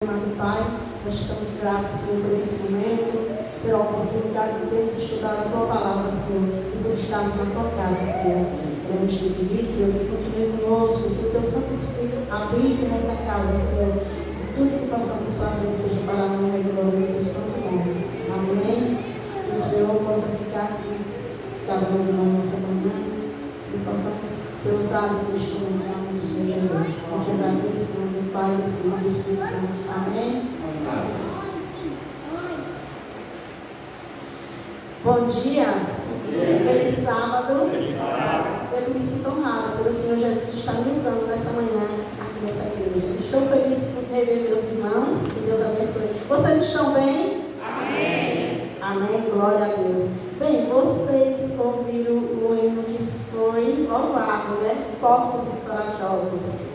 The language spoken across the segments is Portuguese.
Amado Pai, nós estamos gratos, Senhor, por esse momento, pela oportunidade de termos estudado a Tua Palavra, Senhor, e por estarmos na Tua casa, Senhor. Queremos te pedir, Senhor, que continue conosco, que o Teu Santo Espírito habite nessa casa, Senhor, e tudo que possamos fazer seja para a honra e glória do Teu Santo Nome. Amém? Que o Senhor possa ficar aqui, cada um de nós nessa manhã, e possamos ser usados por instrumento em nome do Senhor Jesus. Eu te agradeço, em nome do Pai, do Filho e do Espírito Santo. Amém? Bom dia. Feliz sábado. Eu me sinto honrada pelo Senhor Jesus estar me usando nessa manhã aqui nessa igreja. Estou feliz por rever meus irmãos. Que Deus abençoe. Vocês estão bem? Amém. Amém. Glória a Deus. Bem, vocês ouviram o hino que foi louvado, né? Fortes e corajosos.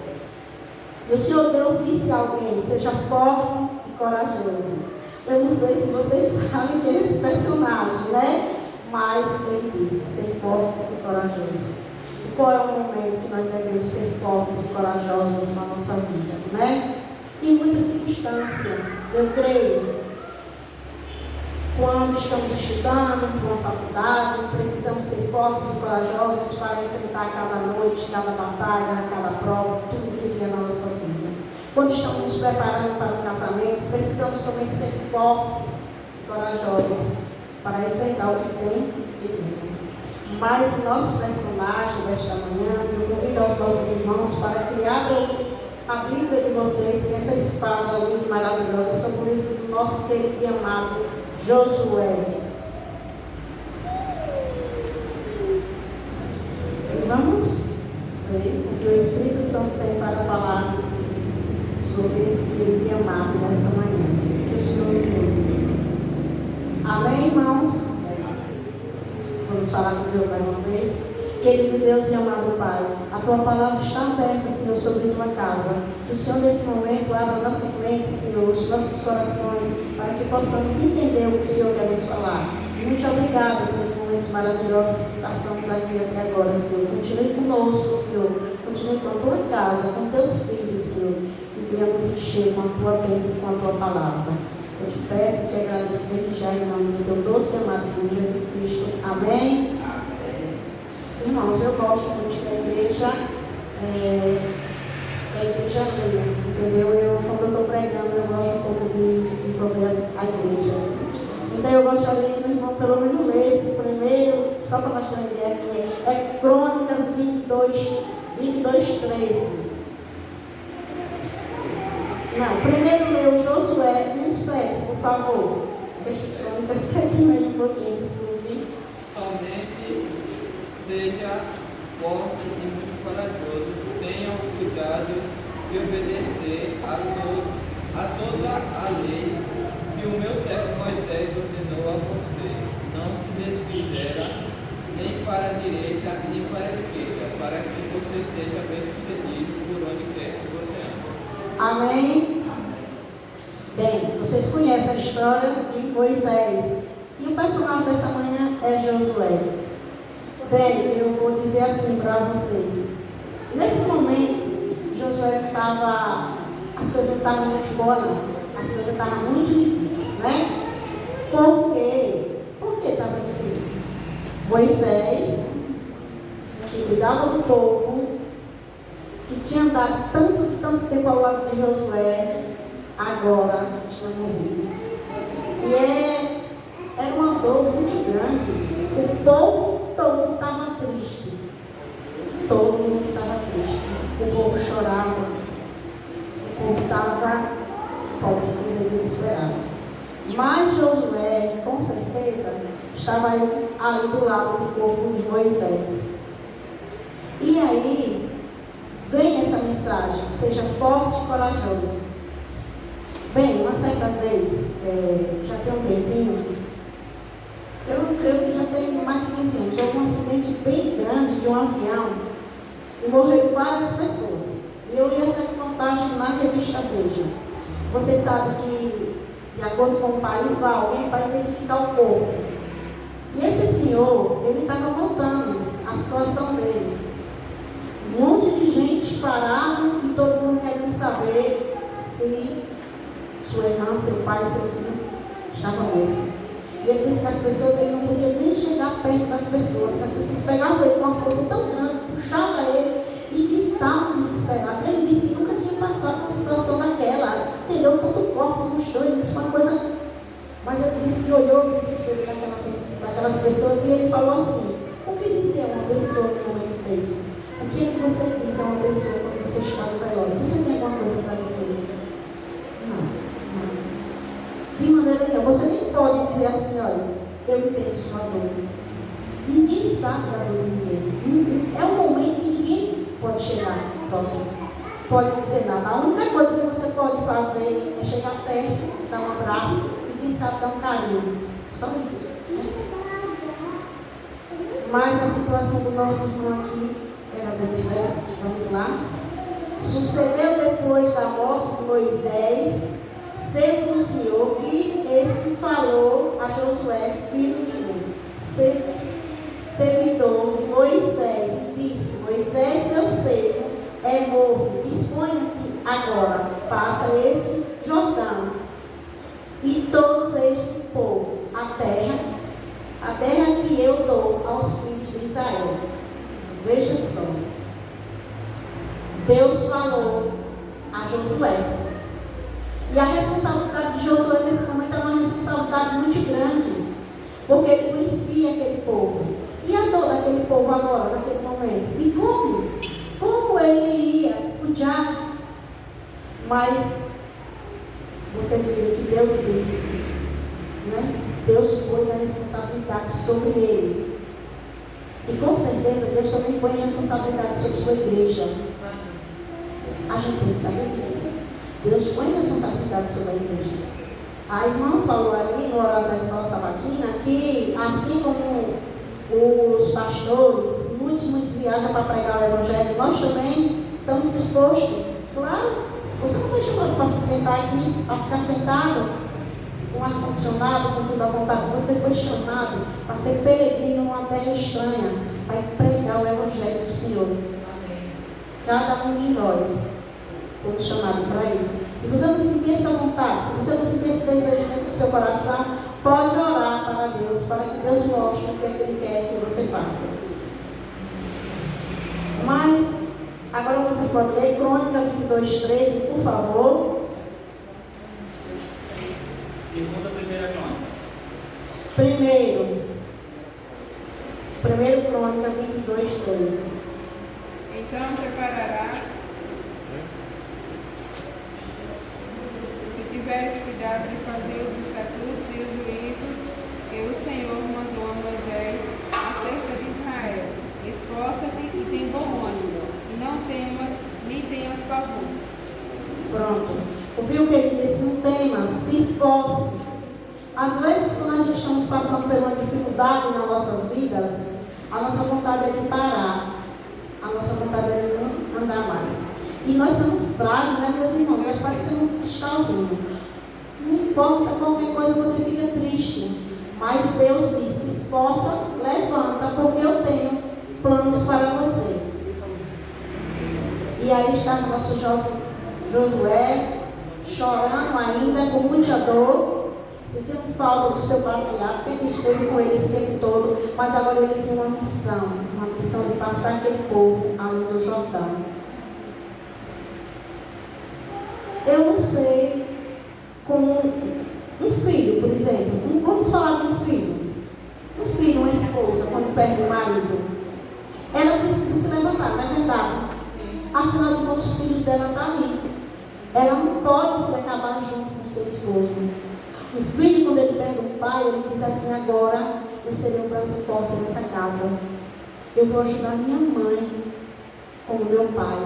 E o Senhor Deus disse a alguém: seja forte e corajoso. Eu não sei se vocês sabem quem é esse personagem, né? Mas ele disse: ser forte e corajoso. E qual é o momento que nós devemos ser fortes e corajosos na nossa vida, né? Em muitas circunstâncias, eu creio. Quando estamos estudando para uma faculdade, precisamos ser fortes e corajosos para enfrentar cada noite, cada batalha, cada prova, tudo que vier na nossa vida. Quando estamos nos preparando para o casamento, precisamos também ser fortes e corajosos para enfrentar o que tem que vir. Mas o nosso personagem desta manhã, eu convido aos nossos irmãos para que abram a Bíblia de vocês, que essa espada linda e maravilhosa, sobre o livro do nosso querido e amado Josué. E vamos ler o que o Espírito Santo tem para falar sobre esse querido e amado nessa manhã. Que o Senhor me use. Amém, irmãos? Vamos falar com Deus mais uma vez. Querido Deus e amado Pai, a Tua palavra está aberta, Senhor, sobre Tua casa. Que o Senhor, nesse momento, abra nossas mentes, Senhor, os nossos corações, para que possamos entender o que o Senhor quer nos falar. Muito obrigada pelos momentos maravilhosos que passamos aqui até agora, Senhor. Continue conosco, Senhor. Continue com a Tua casa, com Teus filhos, Senhor. E venha nos encher com a Tua bênção e com a Tua palavra. Eu te peço e te agradeço desde já, em nome do Teu doce e amado Filho, Jesus Cristo. Amém? Irmãos, eu gosto muito da igreja, a igreja minha, entendeu? Quando eu estou pregando, eu gosto um pouco de prover a igreja. Então eu gostaria que o irmão pelo menos lesse primeiro, só para nós termos uma ideia aqui, é Crônicas 22:13. Não, primeiro lê o Josué 1:7, por favor. Deixa o Crônicas 7 aí um pouquinho, desculpe. Somente seja forte e muito corajoso, tenha o cuidado de obedecer a toda a lei que o meu servo Moisés ordenou a você. Não se desfizera nem para a direita nem para a esquerda, para que você seja bem-sucedido por onde quer que você ande. Amém? Bem, vocês conhecem a história de Moisés. E o personagem dessa manhã é Josué. Bem, eu vou dizer assim para vocês. Nesse momento, Josué as coisas não estavam muito boas, não. As coisas estavam muito difíceis, né? Por quê? Por que estava difícil? Moisés, que cuidava do povo, que tinha andado tanto tempo ao lado de Josué, agora tinha morrido. E era uma dor muito grande. O povo todo estava triste. Todo mundo estava triste. O povo chorava. O povo estava, pode-se dizer, desesperado. Mas Josué, com certeza, estava ali do lado do povo de Moisés. E aí, vem essa mensagem: seja forte e corajoso. Bem, uma certa vez, já tem um tempinho, eu creio que já tem mais de 15 anos, houve um acidente bem grande de um avião e morreram várias pessoas. E eu li essa reportagem na revista Veja. Você sabe que, de acordo com o país, vai alguém para identificar o corpo. E esse senhor, ele estava contando a situação dele. Um monte de gente parado e todo mundo querendo saber se sua irmã, seu pai, seu filho, estava morto. E ele disse que as pessoas, ele não podia nem chegar perto das pessoas, que as pessoas pegavam ele com uma força tão grande, puxavam ele e gritavam desesperado. Ele disse que nunca tinha passado uma situação daquela, entendeu? Todo o corpo no chão, ele disse uma coisa. Mas ele disse que olhou o desespero daquelas pessoas e ele falou assim: o que dizer a uma pessoa no momento desse? O que é que você diz a uma pessoa quando você está no velório? Você tem alguma coisa para dizer? Não. De maneira nenhuma. Você nem pode dizer assim: olha, eu entendo sua dor. Ninguém sabe a dor de ninguém. É um momento que ninguém pode chegar próximo. Pode dizer nada. A única coisa que você pode fazer é chegar perto, dar um abraço e, quem sabe, dar um carinho. Só isso. Né? Mas a situação do nosso irmão aqui era bem diferente. Vamos lá. Sucedeu depois da morte de Moisés, servo do Senhor, que este falou a Josué, filho de Nun, servidor de Moisés, e disse: Moisés, meu servo, é morto, disponha-te agora, passa esse Jordão, e todos este povo, a terra que eu dou aos filhos de Israel. Veja só, Deus falou a Josué. E a responsabilidade de Josué nesse momento era uma responsabilidade muito grande, porque ele conhecia aquele povo. E a dor daquele povo agora, naquele momento? E como ele iria cuidar? Mas vocês viram que Deus disse, né? Deus pôs a responsabilidade sobre ele. E com certeza Deus também põe a responsabilidade sobre sua igreja. A gente tem que saber disso. Deus põe a responsabilidade sobre a igreja. A irmã falou ali no horário da escola sabatina que, assim como os pastores, muitos viajam para pregar o evangelho, nós também estamos dispostos. Claro, você não foi chamado para se sentar aqui, para ficar sentado com ar-condicionado, com tudo à vontade. Você foi chamado para ser peregrino numa terra estranha, para pregar o evangelho do Senhor. Cada um de nós fomos chamados para isso. Se você não sentir essa vontade, se você não sentir esse desejo dentro do seu coração, pode orar para Deus, para que Deus mostre o que é que Ele quer que você faça. Mas, agora vocês podem ler Crônica 22:13, por favor. Segunda, primeira crônica. Primeiro Crônica 22:13. Então prepararás, se tiveres cuidado de fazer os estatutos e os juízos que o Senhor mandou a Moisés acerca de Israel. Esforça-te e tem bom ânimo, e não temas, nem tenhas pavor. Pronto. Ouviu o que ele disse? Não temas, se esforce. Às vezes, quando nós estamos passando por uma dificuldade nas nossas vidas, a nossa vontade é de parar. A nossa vontade é de não andar mais. E nós somos frágeis, né, meus irmãos? Nós parecemos um cristalzinho. Não importa qualquer coisa, você fica triste. Mas Deus disse: se esforça, levanta, porque eu tenho planos para você. E aí está o nosso jovem Josué, chorando ainda, com muita dor, sentindo falta do seu patriarca, que esteve com ele esse tempo todo, mas agora ele tem uma missão de passar aquele povo além do Jordão. Eu não sei como um filho, por exemplo, vamos falar de um filho, uma esposa, quando perde o marido, ela precisa se levantar, não é verdade? Afinal de contas, os filhos dela estão ali. Ela não pode se acabar junto com seu esposo. O filho, quando ele perde o pai, ele diz assim: agora eu serei um braço forte nessa casa. Eu vou ajudar minha mãe como meu pai.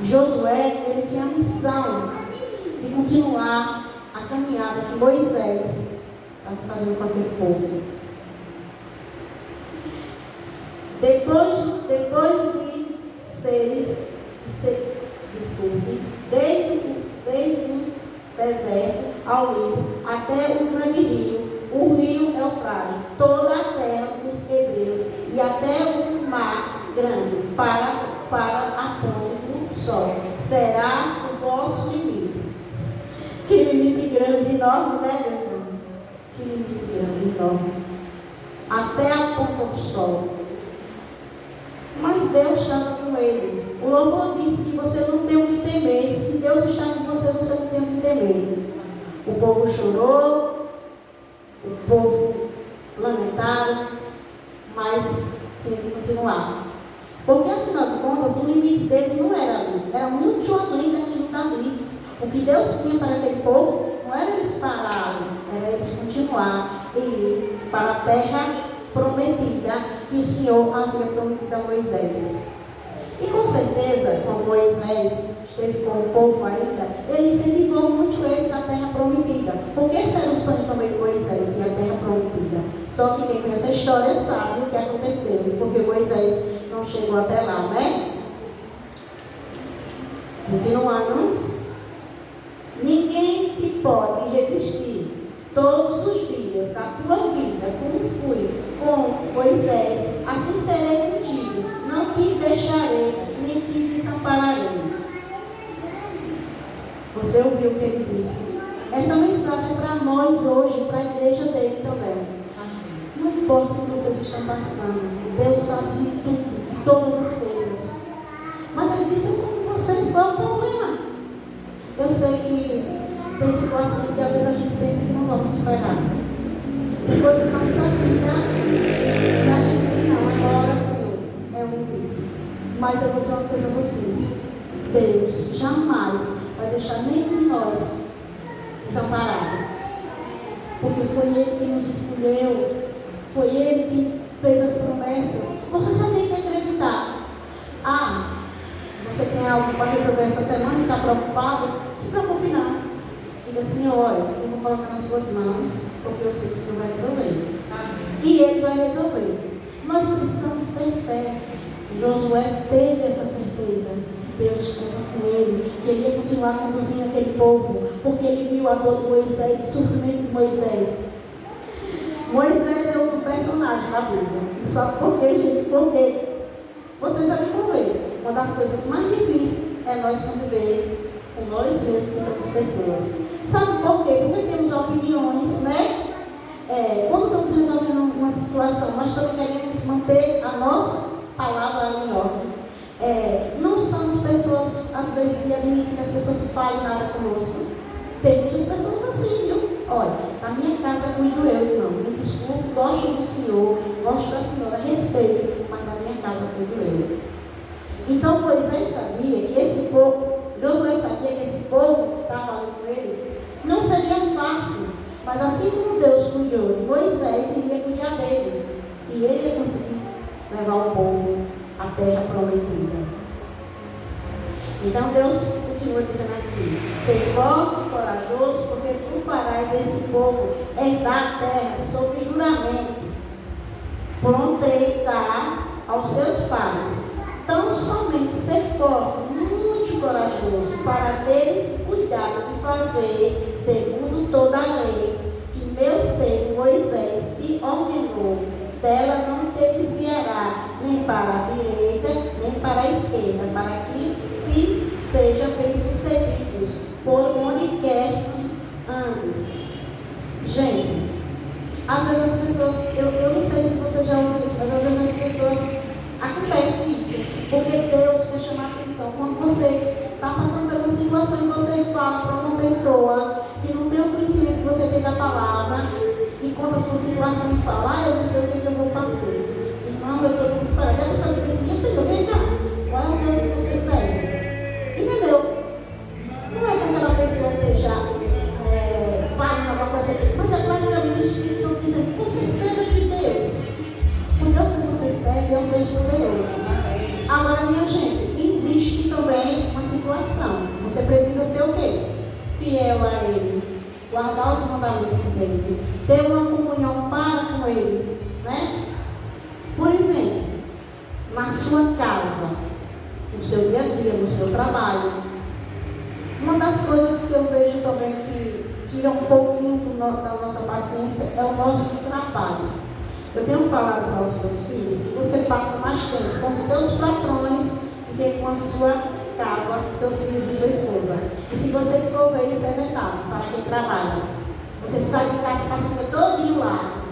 Josué, ele tinha a missão de continuar a caminhada que Moisés estava fazendo com aquele povo. Depois de desde o deserto ao livro até o grande rio, o rio Eufrates, toda a terra dos hebreus e até o mar grande, para a ponte do sol, será o vosso limite. grande, enorme, né, meu irmão? Que limite grande, enorme. Até a ponta do sol. Mas Deus estava com ele. O louvor disse que você não tem o que temer. Se Deus está com você, você não tem o que temer. O povo chorou, o povo lamentaram, mas tinha que continuar. Porque, afinal de contas, o limite deles não era ali. Era muito além daquilo dali. O que Deus tinha para aquele povo não era eles pararem, era eles continuar e ir para a terra prometida que o Senhor havia prometido a Moisés. E com certeza, quando Moisés esteve com o povo ainda, ele incentivou muito eles à terra prometida. Porque esse era o sonho também de Moisés, e a terra prometida. Só que quem conhece a história sabe o que aconteceu, porque Moisés não chegou até lá, né? Continuando. Ninguém te pode resistir todos os dias da tua vida, como fui com Moisés, assim serei contigo, não te deixarei, nem te desampararei. Você ouviu o que ele disse? Essa mensagem é para nós hoje, para a igreja dele também. Não importa o que vocês estão passando, Deus sabe de tudo, de todas as coisas. Mas ele disse, eu como vocês, qual é o problema? Eu sei que tem situações que às vezes a gente pensa que não vamos superar. Tem coisas na nossa vida que a gente diz, não, agora sim, é o limite. Mas eu vou dizer uma coisa a vocês. Deus jamais vai deixar nenhum de nós desamparado. Porque foi Ele que nos escolheu. Foi Ele que fez as promessas. Você só tem que acreditar. Você tem algo para resolver essa semana e está preocupado? Se preocupe não. Diga assim, olha, eu vou colocar nas suas mãos, porque eu sei que o Senhor vai resolver. E Ele vai resolver. Nós precisamos ter fé. Josué teve essa certeza que Deus estava com ele, que ele ia continuar conduzindo aquele povo, porque ele viu a dor de Moisés, o sofrimento de Moisés. Moisés é um personagem da Bíblia. E sabe por quê, gente? Porque vocês já vão ver. Uma das coisas mais difíceis é nós conviver com nós mesmos, que somos pessoas. Sabe por quê? Porque temos opiniões, né? Quando estamos resolvendo uma situação, nós também queremos manter a nossa palavra ali em ordem. Não somos pessoas, às vezes, que admitem que as pessoas falem nada conosco. Tem muitas pessoas assim, viu? Olha, na minha casa cuido eu, não. Me desculpe, gosto do Senhor, gosto da Senhora, respeito, mas na minha casa cuido eu. Então Moisés sabia que esse povo, Josué sabia que esse povo que estava ali com ele, não seria fácil. Mas assim como Deus cuidou de Moisés, iria cuidar dele. E ele ia conseguir levar o povo à terra prometida. Então Deus continua dizendo aqui, ser forte e corajoso, porque tu farás esse povo herdar a terra sob juramento. Prontei dar aos seus pais. Tão somente ser forte, muito corajoso, para teres cuidado de fazer, segundo toda a lei, que meu servo Moisés te ordenou. Dela não te desviará, nem para a direita, nem para a esquerda, para que se seja bem-sucedidos, por onde quer que andes. Gente, às vezes as pessoas, eu não sei se você já ouviu isso, mas às vezes as pessoas acontece isso, porque Deus quer chamar a atenção. Quando você está passando por uma situação e você fala para uma pessoa que não tem o conhecimento que você tem da palavra, e conta a sua situação e fala, eu não sei o que eu vou fazer. Irmão, eu estou desesperada. A pessoa diz assim, minha filha, vem cá, qual é o Deus que você segue? Entendeu? Não é que aquela pessoa esteja falando alguma coisa, mas é praticamente o Espírito Santo dizendo, você serve de Deus. O Deus que você serve é um Deus poderoso. Agora, minha gente, existe também uma situação. Você precisa ser o quê? Fiel a Ele. Guardar os mandamentos dele. Ter uma comunhão para com Ele. Né? Por exemplo, na sua casa, no seu dia a dia, no seu trabalho. Uma das coisas que eu vejo também que tira um pouquinho da nossa paciência é o nosso trabalho. Eu tenho falado para os meus filhos que você passa mais tempo com os seus patrões do que com a sua casa, seus filhos e sua esposa. E se vocês for ver, isso é verdade, para quem trabalha. Você sai de casa, passa o dia todinho lá.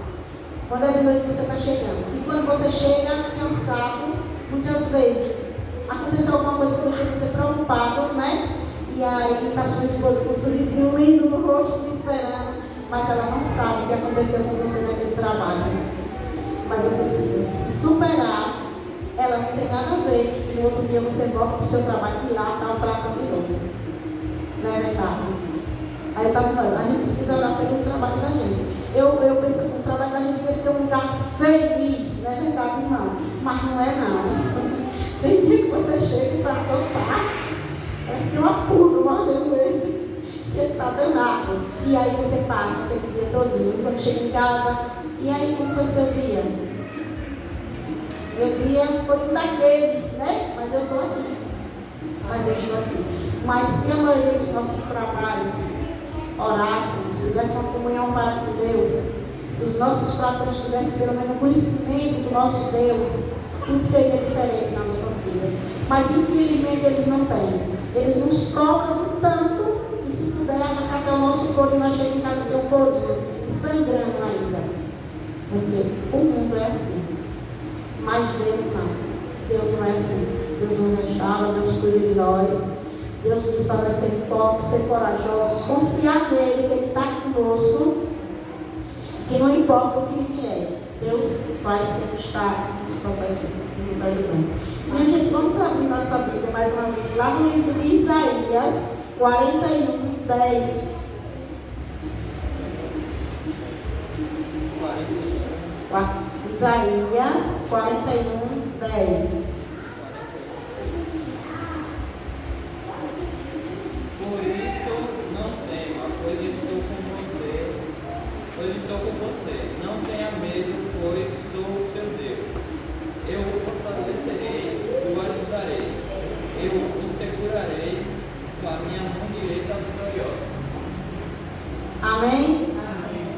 Quando é de noite, você está chegando. E quando você chega cansado, muitas vezes aconteceu alguma coisa que deixou você preocupado, né? E aí está sua esposa com um sorrisinho lindo no rosto, te esperando, mas ela não sabe o que aconteceu com você naquele trabalho. Mas você precisa se superar. Ela não tem nada a ver que no outro dia você volta para o seu trabalho e lá está o prato de novo. Não é verdade? Aí eu estava falando, a gente precisa orar pelo trabalho da gente. Eu penso assim, o trabalho da gente deve ser um lugar feliz, não é verdade, irmão? Mas não é não. Tem dia que você chega para adotar, parece que é uma pulga mordendo ele, que ele está danado. E aí você passa aquele dia todinho, quando chega em casa, e aí como foi seu dia? Meu dia foi um daqueles, né? Mas eu estou aqui. Mas se a maioria dos nossos trabalhos orássemos, tivesse uma comunhão para com Deus, se os nossos trabalhos tivessem pelo menos conhecimento do nosso Deus, tudo seria diferente nas nossas vidas. Mas infelizmente eles não têm. Eles nos cobram tanto que se puder arrancar o nosso couro e nós chegamos em casa sem um courinho e sangrando ainda. Porque o mundo é assim. Mas Deus não. Deus não é assim. Deus não restaura, Deus cuida de nós. Deus diz para nós ser fortes, ser corajosos, confiar nele, que ele está conosco, que não importa o que vier, Deus vai sempre estar nos protegendo, nos ajudando. Minha gente, vamos abrir nossa Bíblia mais uma vez, lá no livro de Isaías 41, 10. Isaías 41, 10. Por isso, não tema, pois estou com você. Não tenha medo, pois sou o seu Deus. Eu o fortalecerei, o ajudarei. Eu o segurarei com a minha mão direita vitoriosa. Amém?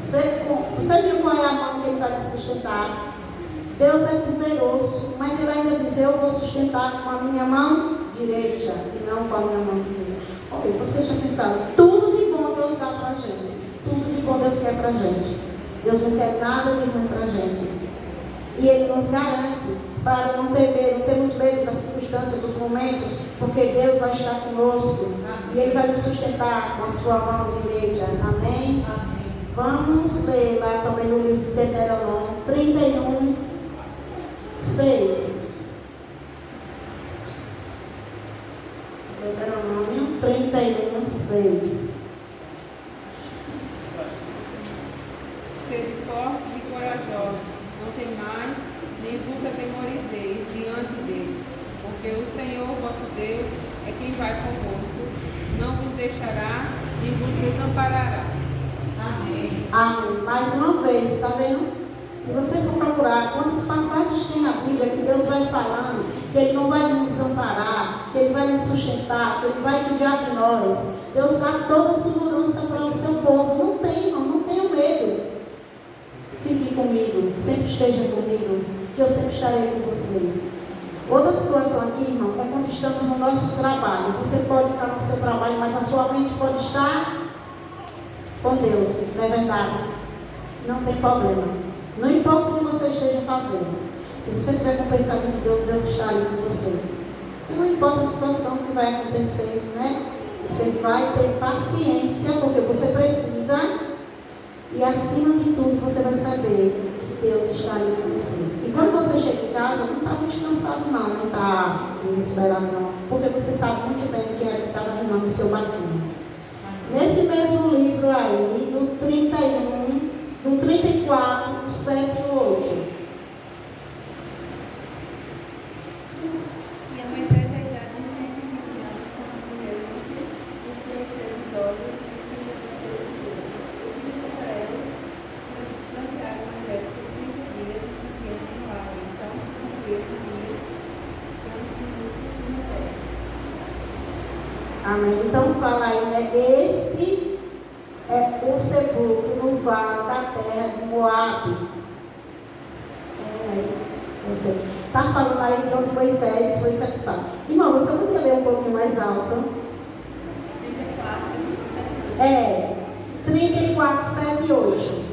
Você viu qual é a mão que ele vai te sustentar? Deus é poderoso, mas ele ainda diz, eu vou sustentar com a minha mão direita e não com a minha mão esquerda. Olha, vocês já pensaram, tudo de bom Deus dá pra gente. Tudo de bom Deus quer pra gente. Deus não quer nada de ruim pra gente. E ele nos garante para não ter medo, não termos medo das circunstâncias, dos momentos, porque Deus vai estar conosco. E ele vai nos sustentar com a sua mão direita. Amém? Vamos ler lá também no livro de Deuteronômio 31, 6. Deuteronômio 31, 6. Sede fortes e corajosos, não temais, nem vos atemorizeis diante deles, porque o Senhor vosso Deus é quem vai convosco, não vos deixará, nem vos desamparará. Amém. Amém. Mais uma vez, está vendo? Se você for procurar quantas passagens tem na Bíblia que Deus vai falando, que Ele não vai nos desamparar, que Ele vai nos sustentar, que Ele vai cuidar de nós. Deus dá toda a segurança para o seu povo. Não tenham, não tenham medo. Fique comigo, sempre esteja comigo, que eu sempre estarei com vocês. Outra situação aqui, irmão, é quando estamos no nosso trabalho. Você pode estar no seu trabalho, mas a sua mente pode estar com Deus, não é verdade? Não tem problema. Não importa o que você esteja fazendo. Se você tiver com o pensamento de Deus, Deus está ali com você. E não importa a situação que vai acontecer, né? Você vai ter paciência, porque você precisa. E acima de tudo, você vai saber que Deus está ali com você. E quando você chega em casa, não está muito cansado não, nem está desesperado não. Porque você sabe muito bem quem é que estava rimando o seu barquinho. Nesse mesmo livro aí, no 31, no 34, 7 e 8. E a Moisés a idade de 120 anos, quando Deus escureceu os olhos e se levantou de Deus. Os filhos de Israel plantearam o exército por 30 dias e sentiam sem água. Então se cumpriu os dias na terra. Amém. Então fala aí, né? Este é o sepulcro no vale da terra de Moabe. Está falando aí de onde Moisés foi sepultado. Irmão, você podia ler um pouquinho mais alto? 34, 7 e 8.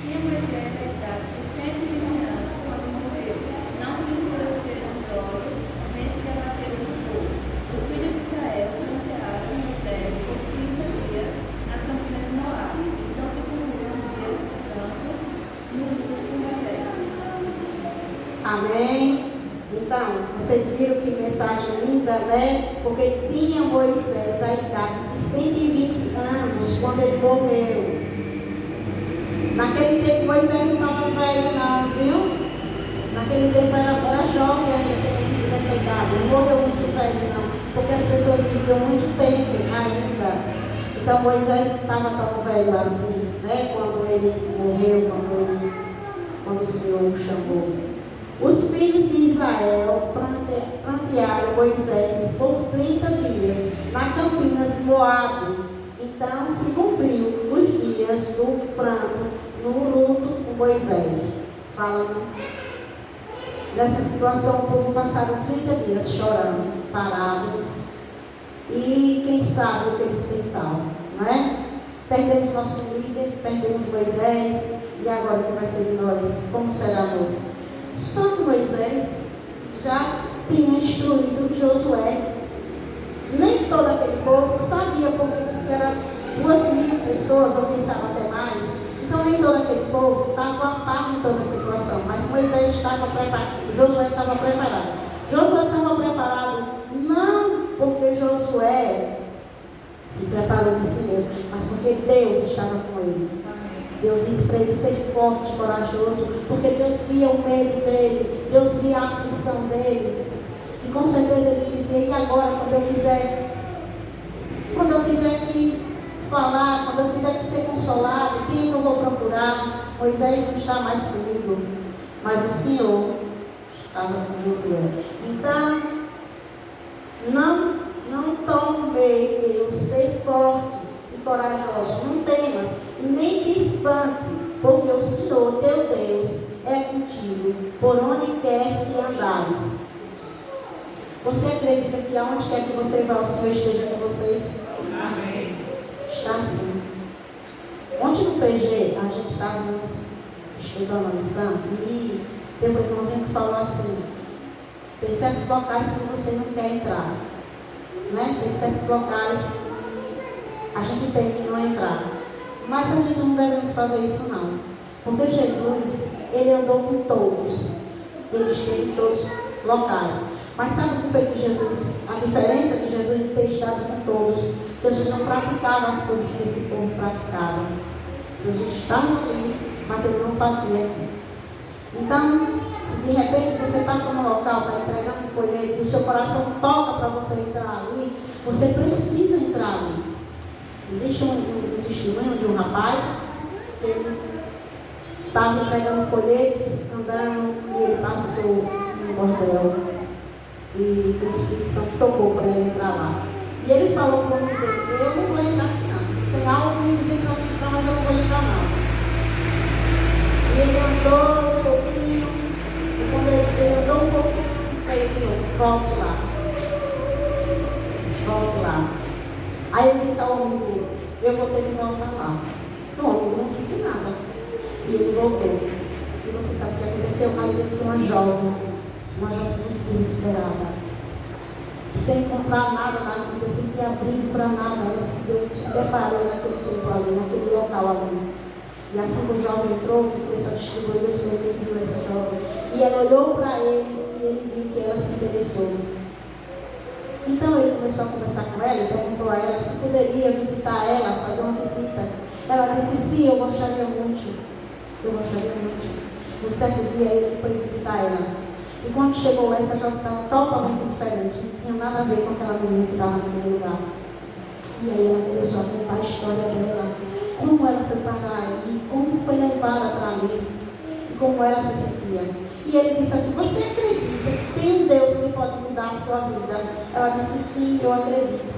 Tinha Moisés a idade de 120 anos quando morreu. Não se lhe escureceram os olhos, nem se debateram no povo. Os filhos de Israel plantearam Moisés por 30 dias nas campinas de Moabe. Então se cumpriu um dia tanto no luto de Moisés. Amém? Então, vocês viram que mensagem linda, né? Porque tinha Moisés a idade de 120 anos quando ele morreu. Naquele tempo Moisés não estava velho não, viu? Naquele tempo era jovem ainda, tem nessa idade. Não morreu muito velho não, porque as pessoas viviam muito tempo ainda. Então Moisés não estava tão velho assim, né? Quando ele morreu, quando o Senhor o chamou. Os filhos de Israel plantearam Moisés por 30 dias na campinas de Moabe. Então se cumpriu os dias do pranto no luto com Moisés. Falando nessa situação, o povo passaram 30 dias chorando, parados. E quem sabe o que eles pensavam, não é? Perdemos nosso líder, perdemos Moisés, e agora o que vai ser de nós? Como será nós? Só que Moisés já tinha instruído Josué. Nem todo aquele povo sabia, porque disse que era 2.000 pessoas, ou quem sabe até mais. Então nem todo aquele povo estava a par de toda a situação. Mas Moisés estava preparado, Josué estava preparado. Josué estava preparado não porque Josué se preparou de si mesmo, mas porque Deus estava com ele. Deus disse para ele ser forte, corajoso, porque Deus via o medo dele, Deus via a aflição dele. E com certeza ele dizia, e agora quando eu tiver que falar, quando eu tiver que ser consolado, quem eu vou procurar? Moisés não está mais comigo, mas o Senhor estava com Josué. Então, não tome eu ser forte e corajoso, não temas, nem te espante, porque o Senhor teu Deus é contigo, por onde quer que andares. Você acredita que aonde quer que você vá, o Senhor esteja com vocês? Amém. Está assim. Ontem no PG, a gente estávamos estudando a lição e teve um irmãozinho que falou assim, tem certos locais que você não quer entrar, né? Tem certos locais que a gente tem que não entrar. Mas a gente não devemos fazer isso não. Porque Jesus, ele andou com todos. Ele esteve em todos os locais. Mas sabe o que foi que Jesus, a diferença de Jesus de ter estado com todos? Jesus não praticava as coisas que esse povo praticava. Jesus estava ali, mas ele não fazia aqui. Então, se de repente você passa no local para entregar um folheto e o seu coração toca para você entrar ali, você precisa entrar ali. Existe um testemunho de um rapaz que ele estava entregando folhetos, andando, e ele passou no bordel. E o Espírito Santo tocou para ele entrar lá. E ele falou para o amigo dele, eu não vou entrar aqui não. Tem algo que me dizendo para mim entrar, mas eu não vou entrar não. E ele andou um pouquinho, e quando ele andou um pouquinho, aí ele disse, volte lá. Volte lá. Aí ele disse ao amigo, eu vou ter que voltar lá. O amigo não disse nada. E ele voltou. E você sabe o que aconteceu? Aí dentro de uma jovem muito desesperada, sem encontrar nada na vida, sem ter abrigo para nada, ela se deparou naquele tempo ali, naquele local ali. E assim que o jovem entrou, que começou a distribuir os folhetos, viu essa jovem, e ela olhou para ele e ele viu que ela se interessou. Então ele começou a conversar com ela e perguntou a ela se poderia visitar ela, fazer uma visita. Ela disse, sim, eu gostaria muito. Eu gostaria muito. Um certo dia ele foi visitar ela. E quando chegou lá, essa jovem estava totalmente diferente. Não tinha nada a ver com aquela menina que estava naquele lugar. E aí ela começou a contar a história dela. Como ela foi parar ali, como foi levada para ali. E como ela se sentia. E ele disse assim, você acredita que tem um Deus que pode mudar a sua vida? Ela disse, sim, eu acredito.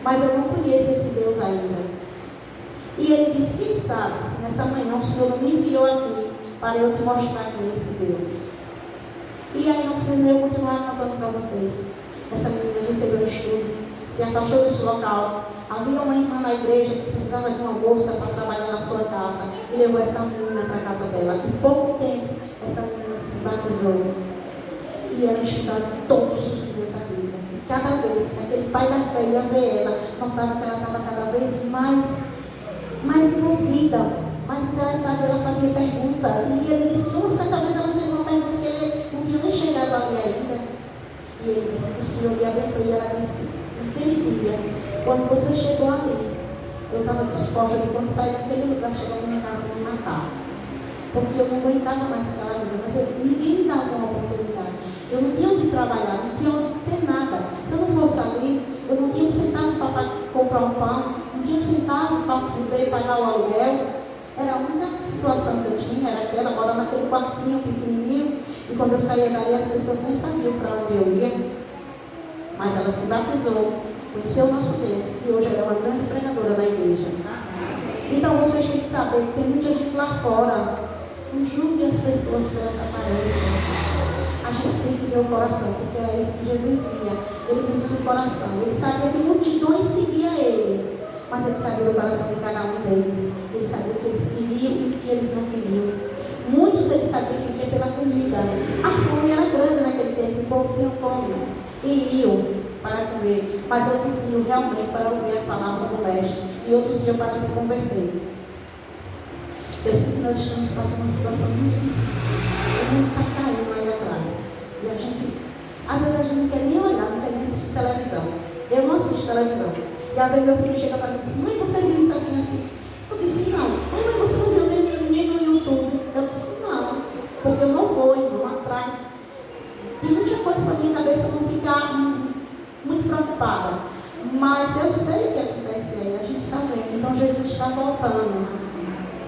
Mas eu não conheço esse Deus ainda. E ele disse, quem sabe, se nessa manhã o Senhor me enviou aqui para eu te mostrar quem é esse Deus. E aí não precisa nem eu continuar contando para vocês. Essa menina recebeu o estudo, se afastou desse local. Havia uma irmã na igreja que precisava de uma bolsa para trabalhar na sua casa e levou essa menina para a casa dela. Em pouco tempo, essa menina se batizou. E ela estudava todos os dias a Bíblia. E cada vez que aquele pai da fé ia ver ela, notava que ela estava cada vez mais envolvida, mais interessada. Ela fazia perguntas. E ele disse que uma certa vez ela fez uma pergunta que ele não tinha nem chegado ali ainda. E ele disse que o Senhor lhe abençoe. E ela disse: naquele dia, quando você chegou ali, eu estava disposta de, quando sair daquele lugar, chegar na minha casa e me matar. Porque eu não aguentava mais aquela vida. Mas ninguém me dava uma oportunidade. Eu não tinha onde trabalhar, não tinha onde ter nada. Se eu não fosse ali, eu não tinha um centavo para comprar um pão, não tinha um centavo para poder pagar o aluguel. Era a única situação que eu tinha, era aquela, agora naquele quartinho pequenininho. E quando eu saía dali, as pessoas nem sabiam para onde eu ia. Mas ela se batizou, conheceu o nosso Deus, e hoje ela é uma grande pregadora da igreja. Então vocês têm que saber que tem muita gente lá fora. Não julgue as pessoas pelas aparências. A gente tem que ver o coração, porque era isso que Jesus via. Ele conhecia o coração. Ele sabia que multidões seguiam ele, mas ele sabia o coração de cada um deles. Ele sabia o que eles queriam e o que eles não queriam. Muitos ele sabia que ia pela comida. A fome era grande naquele tempo, o povo tinha fome. E iam para comer, mas outros iam realmente para ouvir a palavra do Mestre, e outros iam para se converter. Eu sei que nós estamos passando uma situação muito difícil. O mundo está caindo aí atrás. E a gente, às vezes a gente não quer nem olhar, não quer nem assistir televisão. Eu não assisto televisão. E às vezes meu filho chega para mim e diz: mãe, você viu isso assim, assim? Eu disse: não. Mãe, você não viu nem no YouTube? Eu disse: não. Porque eu não vou, eu não atraio. Tem muita coisa para minha cabeça não ficar muito preocupada. Mas eu sei o que acontece aí, a gente está vendo. Então Jesus está voltando.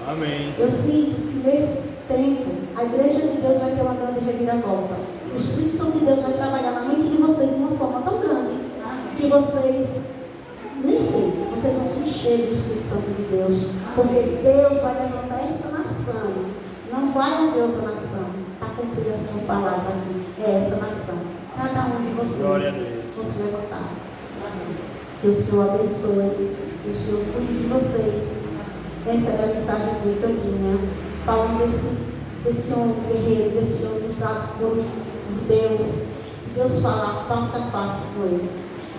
Amém. Eu sinto que nesse tempo a igreja de Deus vai ter uma grande reviravolta. O Espírito Santo de Deus vai trabalhar na mente de vocês de uma forma tão grande que vocês nem sei, vocês vão se encher do Espírito Santo de Deus. Porque Deus vai levantar essa nação. Não vai haver outra nação para cumprir a sua palavra aqui. É essa nação. Cada um de vocês vão se levantar. Que o Senhor abençoe. Que o Senhor cuide de vocês. Essa era a mensagenzinha que eu tinha, falando desse homem guerreiro, desse homem usado por Deus, de Deus falar face a face com ele.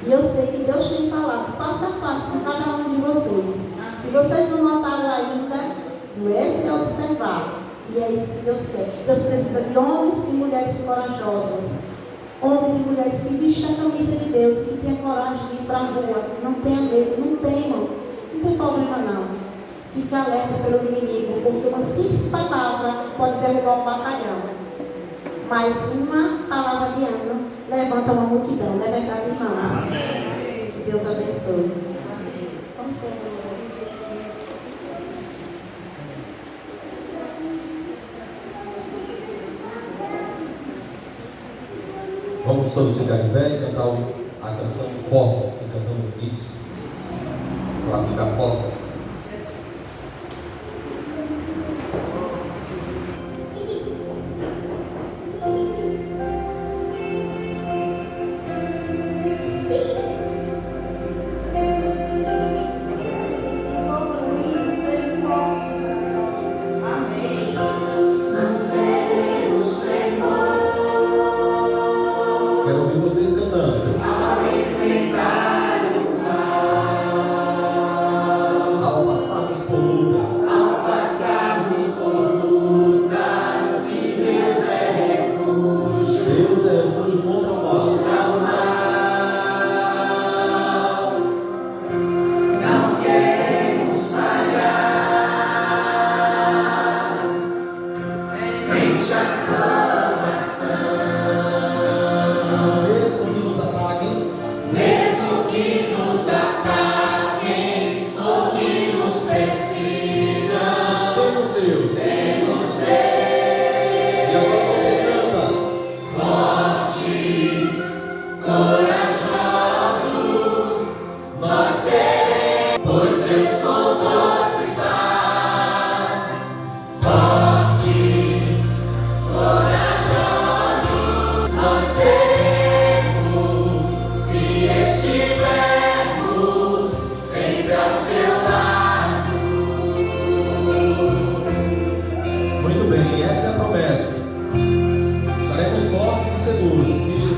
E eu sei que Deus tem falado face a face com cada um de vocês. Se vocês não notaram ainda, comece a observar. E é isso que Deus quer. Deus precisa de homens e mulheres corajosas. Homens e mulheres que vestem a camisa de Deus, que tenham coragem de ir para a rua, não tenham medo, não temam. Não tem problema não. Fique alerta pelo inimigo, porque uma simples palavra pode derrubar um batalhão. Mas uma palavra de ânimo levanta uma multidão. Não é verdade, irmãos? Amém. Que Deus abençoe. Vamos ter Vamos todos ficar de pé e cantar a canção Fortes, que cantamos no início, para ficar fortes. Quero ouvir vocês cantando. Ao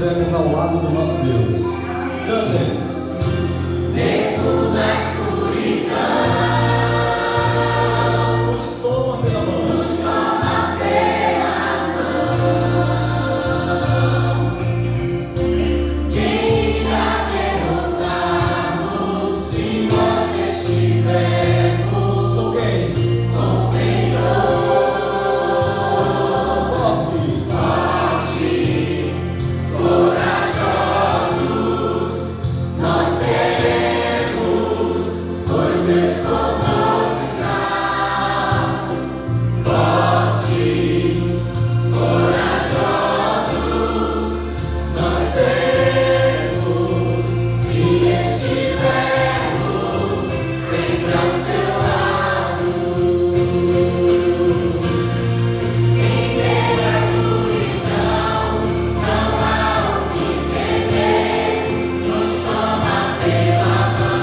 estivermos ao lado do nosso Deus. Cantem. Mesmo na escuridão, Nos toma pela mão. nos toma pela mão. Quem irá derrotar-nos se nós estivermos Com quem? com o Senhor? Fortes. Fortes, corajosos, nós seremos, pois Deus conosco está. Fortes, corajosos, nós seremos, se estivermos sempre ao seu lado. Em meio à escuridão, não há o que temer, nos toma pela mão.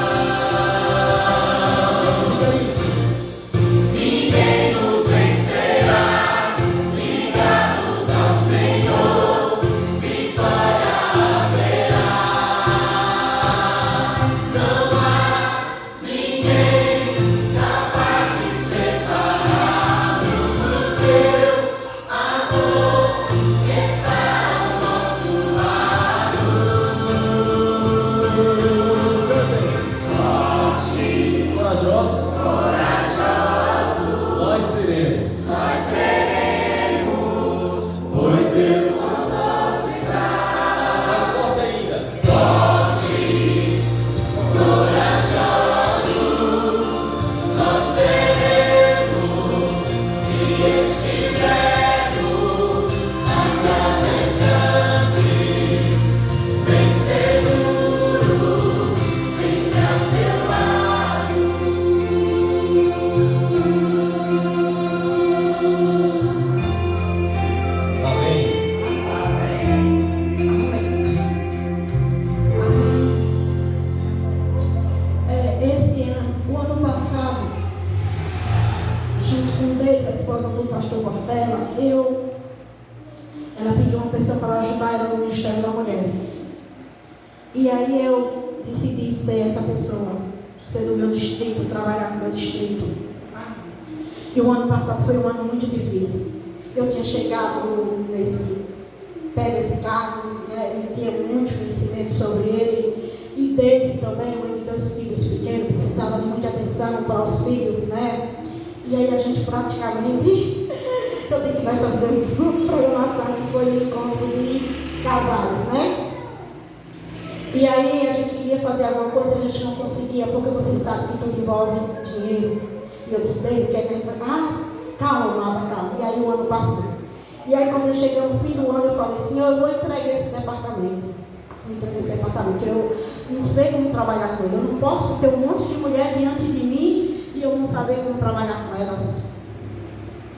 Diga isso. Ninguém nos vencerá, ligados ao Senhor, vitória haverá. Não há ninguém capaz de separar-nos do seu amor, está ao nosso lado. Corajosos. Corajosos, Nós seremos. nós seremos, pois Deus conosco está. Mais forte ainda. Fortes, corajosos, nós seremos, se estivermos a cada instante, bem seguros, sempre ao seu lado. Amém. Amém. Esse ano, o ano passado, junto com Deise, a esposa do pastor Cortella, ela pediu uma pessoa para ajudar ela no Ministério da Mulher. E aí eu decidi ser essa pessoa, ser do meu distrito, trabalhar no meu distrito. E o ano passado foi um ano muito difícil. Eu tinha chegado pego esse cargo, né? Eu tinha muito conhecimento sobre ele. E Deise também, mãe de 2 filhos pequenos, precisava de muita atenção para os filhos, né? E aí a gente praticamente, eu tenho que nós só fizemos esse grupo para programação que foi um encontro de casais, né? E aí a gente queria fazer alguma coisa, a gente não conseguia, porque vocês sabem que tudo envolve dinheiro. E eu disse, Deise, quer que a gente... calma, amada, calma. E aí o ano passou. E aí quando eu cheguei no fim do ano, eu falei, Senhor, eu vou entregar esse departamento. Eu entreguei esse departamento. Eu não sei como trabalhar com ele. Eu não posso ter um monte de mulher diante de mim e eu não saber como trabalhar com elas.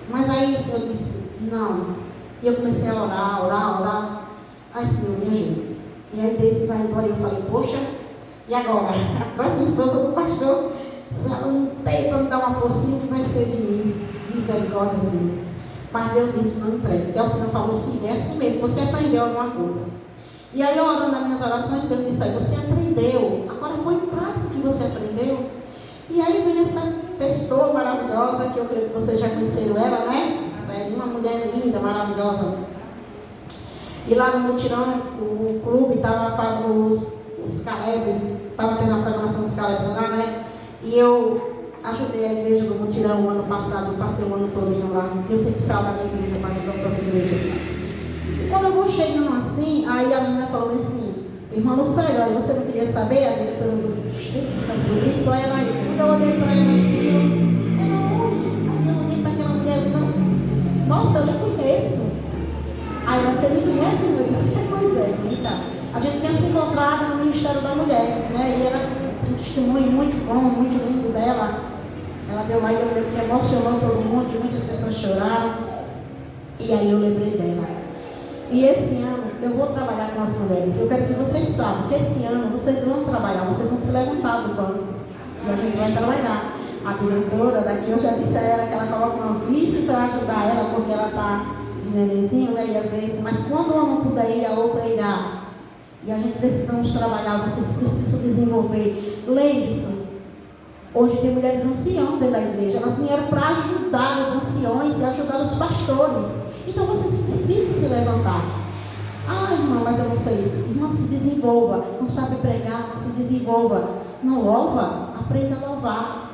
Mas aí o Senhor disse, não. E eu comecei a orar. Aí, Senhor, me ajuda. E aí Deise vai embora e eu falei, poxa, e agora? A próxima esposa do pastor, se ela não tem para me dar uma forcinha, que vai ser de mim. Misericórdia, Senhor. Mas Deus disse, não entregue. Até o final falou, sim, é assim mesmo, você aprendeu alguma coisa. E aí, orando nas minhas orações, Deus disse, aí, você aprendeu, agora põe em prática o que você aprendeu. E aí vem essa pessoa maravilhosa, que eu creio que vocês já conheceram ela, né? Sério, uma mulher linda, maravilhosa. E lá no mutirão, o clube estava fazendo os Caleb, estava tendo a programação dos Caleb lá, né? E eu ajudei a igreja do mutirão o ano passado, eu passei o ano todinho lá. Eu sempre saio da minha igreja para ajudar outras igrejas. E quando eu vou chegando assim, aí a menina falou assim, irmã Lucélia, você não queria saber, a diretora do distrito, do Brito, aí ela, quando eu olhei para ela assim, aí eu olhei para aquela mulher e falei, nossa, eu já conheço. Aí você me conhece, irmã? Eu disse, pois é, então. A gente tinha se encontrado no Ministério da Mulher, né? E ela tinha um testemunho muito bom, muito lindo dela. Ela deu lá e eu lembro que emocionou todo mundo, muitas pessoas choraram. E aí eu lembrei dela. E esse ano eu vou trabalhar com as mulheres. Eu quero que vocês saibam que esse ano vocês vão trabalhar, vocês vão se levantar do banco. E a gente vai trabalhar. A diretora daqui, eu já disse a ela que ela coloca uma vice para ajudar ela, porque ela está de nenenzinho, né? E às vezes, mas quando uma não puder ir, a outra irá. E a gente precisamos trabalhar, vocês precisam desenvolver. Lembre-se, hoje tem mulheres anciãs dentro da igreja. Elas vieram para ajudar os anciões e ajudar os pastores. Então vocês precisam se levantar. Ah, irmã, mas eu não sei isso. Irmã, se desenvolva. Não sabe pregar, se desenvolva. Não louva, aprenda a louvar.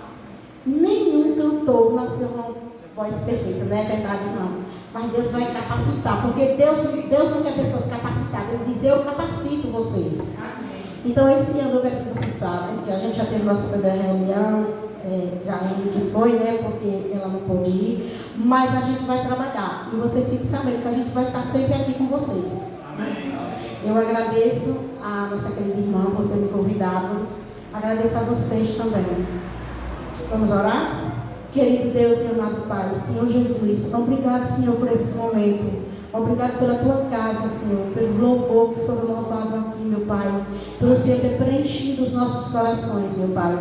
Nenhum cantor nasceu com voz perfeita, não é verdade não. Mas Deus vai capacitar, porque Deus não quer pessoas capacitadas. Ele diz, eu capacito vocês. Então esse ano, eu quero que vocês sabem que a gente já teve nossa primeira reunião, já ainda que foi, né, porque ela não pôde ir, mas a gente vai trabalhar. E vocês fiquem sabendo que a gente vai estar sempre aqui com vocês. Eu agradeço a nossa querida irmã por ter me convidado. Agradeço a vocês também. Vamos orar? Querido Deus e amado Pai, Senhor Jesus, obrigado, Senhor, por esse momento. Obrigado pela tua casa, Senhor, pelo louvor que foram louvados aqui, meu Pai. Pelo Senhor ter preenchido os nossos corações, meu Pai.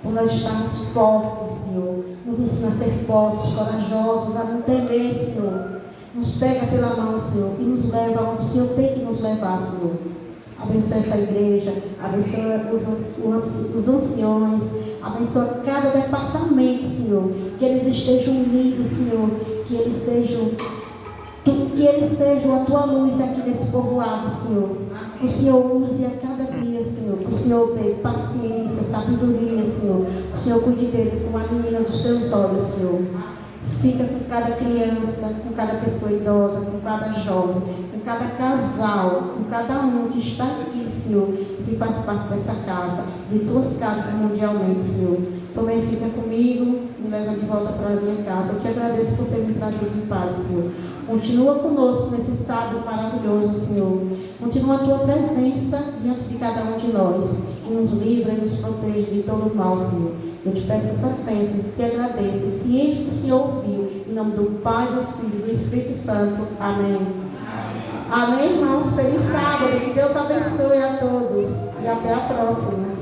Por nós estarmos fortes, Senhor. Nos ensina a ser fortes, corajosos, a não temer, Senhor. Nos pega pela mão, Senhor, e nos leva onde o Senhor tem que nos levar, Senhor. Abençoa essa igreja, abençoa os anciões, abençoa cada departamento, Senhor. Que eles estejam unidos, Senhor. Que eles sejam a tua luz aqui nesse povoado, Senhor. Que o Senhor use a cada dia, Senhor. Que o Senhor dê paciência, sabedoria, Senhor. Que o Senhor cuide dele como a menina dos teus olhos, Senhor. Fica com cada criança, com cada pessoa idosa, com cada jovem, com cada casal, com cada um que está aqui, Senhor, que faz parte dessa casa, de tuas casas mundialmente, Senhor. Também fica comigo, me leva de volta para a minha casa. Eu te agradeço por ter me trazido em paz, Senhor. Continua conosco nesse sábado maravilhoso, Senhor. Continua a tua presença diante de cada um de nós. E nos livra e nos protege de todo o mal, Senhor. Eu te peço essas bênçãos e te agradeço. Ciente que o Senhor ouviu. Em nome do Pai, do Filho e do Espírito Santo. Amém. Amém, irmãos. Feliz sábado. Que Deus abençoe a todos. E até a próxima.